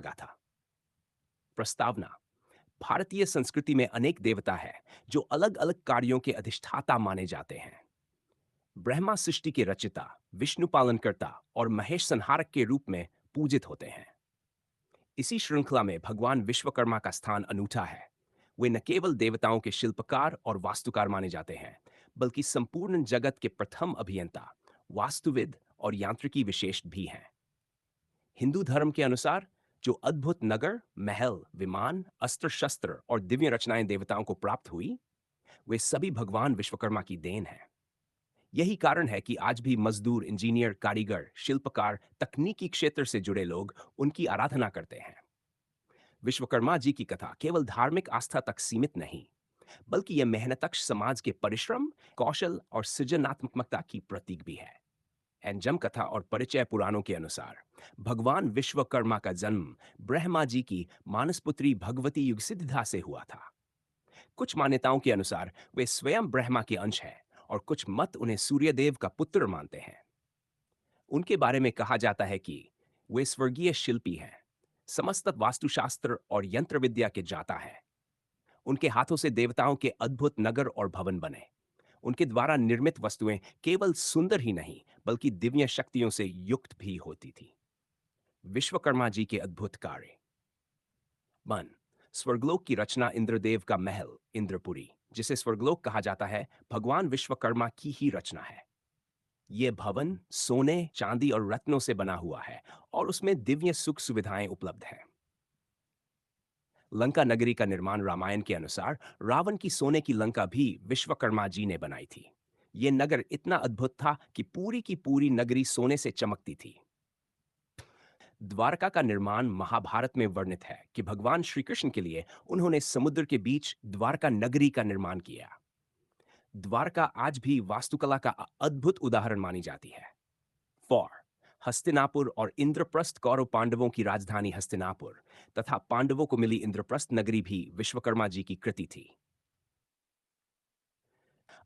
भागा था। प्रस्तावना। भारतीय संस्कृति में अनेक देवता हैं जो अलग अलग कार्यों के अधिष्ठाता माने जाते हैं। ब्रह्मा सृष्टि के रचिता, विष्णु पालनकर्ता और महेश संहारक के रूप में पूजित होते हैं। इसी श्रृंखला में भगवान विश्वकर्मा का स्थान अनूठा है। वे न केवल देवताओं के शिल्पकार और वास्तुकार माने जाते हैं, बल्कि संपूर्ण जगत के प्रथम अभियंता, वास्तुविद और यांत्रिकी विशेष भी हैं। हिंदू धर्म के अनुसार जो अद्भुत नगर, महल, विमान, अस्त्र शस्त्र और दिव्य रचनाएं देवताओं को प्राप्त हुई, वे सभी भगवान विश्वकर्मा की देन है। यही कारण है कि आज भी मजदूर, इंजीनियर, कारीगर, शिल्पकार, तकनीकी क्षेत्र से जुड़े लोग उनकी आराधना करते हैं। विश्वकर्मा जी की कथा केवल धार्मिक आस्था तक सीमित नहीं, बल्कि यह मेहनतक्ष समाज के परिश्रम, कौशल और सृजनात्मकता की प्रतीक भी है। एंजम कथा और परिचय पुराणों के अनुसार भगवान विश्वकर्मा का जन्म ब्रह्मा जी की मानसपुत्री भगवती युगसिद्धिदा से हुआ था। कुछ मान्यताओं के अनुसार वे स्वयं ब्रह्मा के अंश हैं और कुछ मत उन्हें सूर्यदेव का पुत्र मानते हैं। उनके बारे में कहा जाता है कि वे स्वर्गीय शिल्पी हैं, समस्त वास्तुशास्त्र और यंत्र विद्या के जाता है। उनके हाथों से देवताओं के अद्भुत नगर और भवन बने। उनके द्वारा निर्मित वस्तुएं केवल सुंदर ही नहीं, बल्कि दिव्य शक्तियों से युक्त भी होती थी। विश्वकर्मा जी के अद्भुत कार्य। वन, स्वर्गलोक की रचना, इंद्रदेव का महल इंद्रपुरी, जिसे स्वर्गलोक कहा जाता है, भगवान विश्वकर्मा की ही रचना है। यह भवन सोने, चांदी और रत्नों से बना हुआ है और उसमें दिव्य सुख सुविधाएं उपलब्ध हैं। लंका नगरी का निर्माण रामायण के अनुसार रावण की सोने की लंका भी विश्वकर्मा जी ने बनाई थी। यह नगर इतना अद्भुत था कि पूरी की पूरी नगरी सोने से चमकती थी। द्वारका का निर्माण महाभारत में वर्णित है कि भगवान श्री कृष्ण के लिए उन्होंने समुद्र के बीच द्वारका नगरी का निर्माण किया। द्वारका आज भी वास्तुकला का अद्भुत उदाहरण मानी जाती है। फॉर, हस्तिनापुर और इंद्रप्रस्थ कौरव पांडवों की राजधानी हस्तिनापुर तथा पांडवों को मिली इंद्रप्रस्थ नगरी भी विश्वकर्मा जी की कृति थी।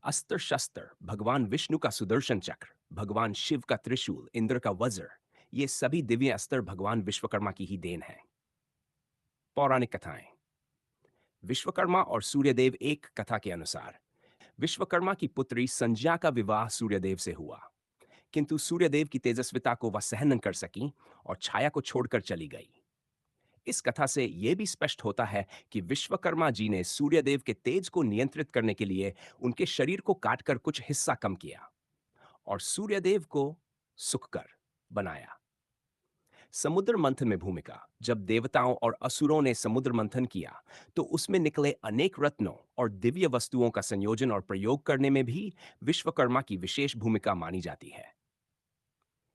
अस्त्र शस्त्र, भगवान विष्णु का सुदर्शन चक्र, भगवान शिव का त्रिशूल, इंद्र का वज्र, ये सभी दिव्य अस्त्र भगवान विश्वकर्मा की ही देन है। पौराणिक कथाएं। विश्वकर्मा और सूर्यदेव। एक कथा के अनुसार विश्वकर्मा की पुत्री संज्ञा का विवाह सूर्यदेव से हुआ, किंतु सूर्यदेव की तेजस्विता को वह सहन न कर सकी और छाया को छोड़कर चली गई। इस कथा से यह भी स्पष्ट होता है कि विश्वकर्मा जी ने सूर्यदेव के तेज को नियंत्रित करने के लिए उनके शरीर को काटकर कुछ हिस्सा कम किया और सूर्यदेव को सुखकर बनाया। समुद्र मंथन में भूमिका। जब देवताओं और असुरों ने समुद्र मंथन किया, तो उसमें निकले अनेक रत्नों और दिव्य वस्तुओं का संयोजन और प्रयोग करने में भी विश्वकर्मा की विशेष भूमिका मानी जाती है।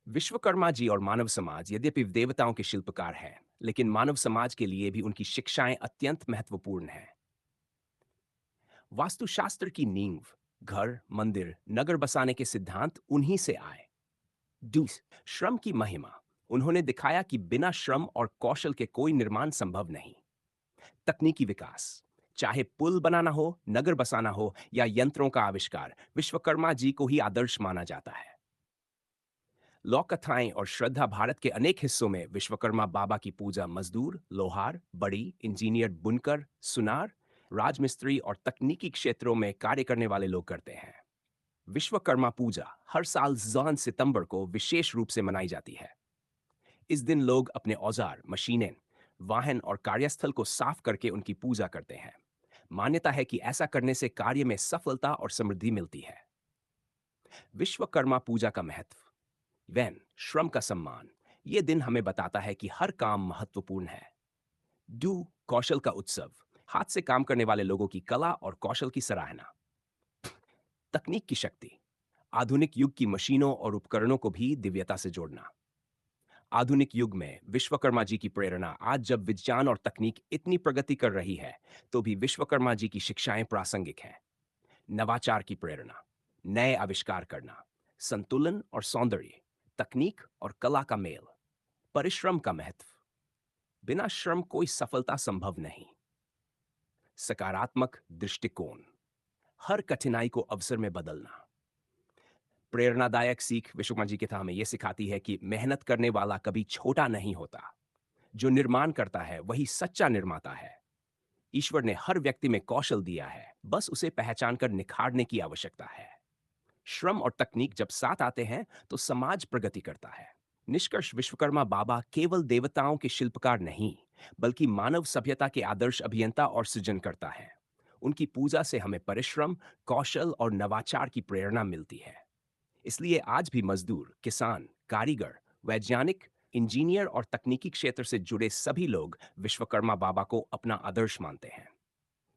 विश्वकर्मा जी और मानव समाज यद्यपि देवताओं के शिल्पकार हैं, लेकिन मानव समाज के लिए भी उनकी शिक्षाएं अत्यंत महत्वपूर्ण हैं। वास्तुशास्त्र की नींव, घर, मंदिर, नगर बसाने के सिद्धांत उन्हीं से आए। दूस, श्रम की महिमा। उन्होंने दिखाया कि बिना श्रम और कौशल के कोई निर्माण संभव नहीं। तकनीकी विकास। चाहे पुल बनाना हो, नगर बसाना हो या यंत्रों का आविष्कार, विश्वकर्मा जी को ही आदर्श माना जाता है। लोक कथाएं और श्रद्धा। भारत के अनेक हिस्सों में विश्वकर्मा बाबा की पूजा मजदूर, लोहार, बड़ी, इंजीनियर, बुनकर, सुनार, राजमिस्त्री और तकनीकी क्षेत्रों में कार्य करने वाले लोग करते हैं। विश्वकर्मा पूजा हर साल जॉन सितंबर को विशेष रूप से मनाई जाती है। इस दिन लोग अपने औजार, मशीनें, वाहन और कार्यस्थल को साफ करके उनकी पूजा करते हैं। मान्यता है कि ऐसा करने से कार्य में सफलता और समृद्धि मिलती है। विश्वकर्मा पूजा का महत्व। वैन, श्रम का सम्मान। यह दिन हमें बताता है कि हर काम महत्वपूर्ण है। डू, कौशल का उत्सव। हाथ से काम करने वाले लोगों की कला और कौशल की सराहना। तकनीक की शक्ति। आधुनिक युग की मशीनों और उपकरणों को भी दिव्यता से जोड़ना। आधुनिक युग में विश्वकर्मा जी की प्रेरणा। आज जब विज्ञान और तकनीक इतनी प्रगति कर रही है, तो भी विश्वकर्मा जी की शिक्षाएं प्रासंगिक हैं। नवाचार की प्रेरणा, नए आविष्कार करना, संतुलन और सौंदर्य, तकनीक और कला का मेल, परिश्रम का महत्व। बिना श्रम कोई सफलता संभव नहीं। सकारात्मक दृष्टिकोण, हर कठिनाई को अवसर में बदलना। प्रेरणादायक सीख। विश्वकर्मा जी की कथा हमें यह सिखाती है कि मेहनत करने वाला कभी छोटा नहीं होता। जो निर्माण करता है वही सच्चा निर्माता है। ईश्वर ने हर व्यक्ति में कौशल दिया है, बस उसे पहचान कर निखारने की आवश्यकता है। श्रम और तकनीक जब साथ आते हैं तो समाज प्रगति करता है। निष्कर्ष, विश्वकर्मा बाबा केवल देवताओं के शिल्पकार नहीं, बल्कि मानव सभ्यता के आदर्श अभियंता और सृजनकर्ता हैं। उनकी पूजा से हमें परिश्रम, कौशल और नवाचार की प्रेरणा मिलती है। इसलिए आज भी मजदूर, किसान, कारीगर, वैज्ञानिक, इंजीनियर और तकनीकी क्षेत्र से जुड़े सभी लोग विश्वकर्मा बाबा को अपना आदर्श मानते हैं।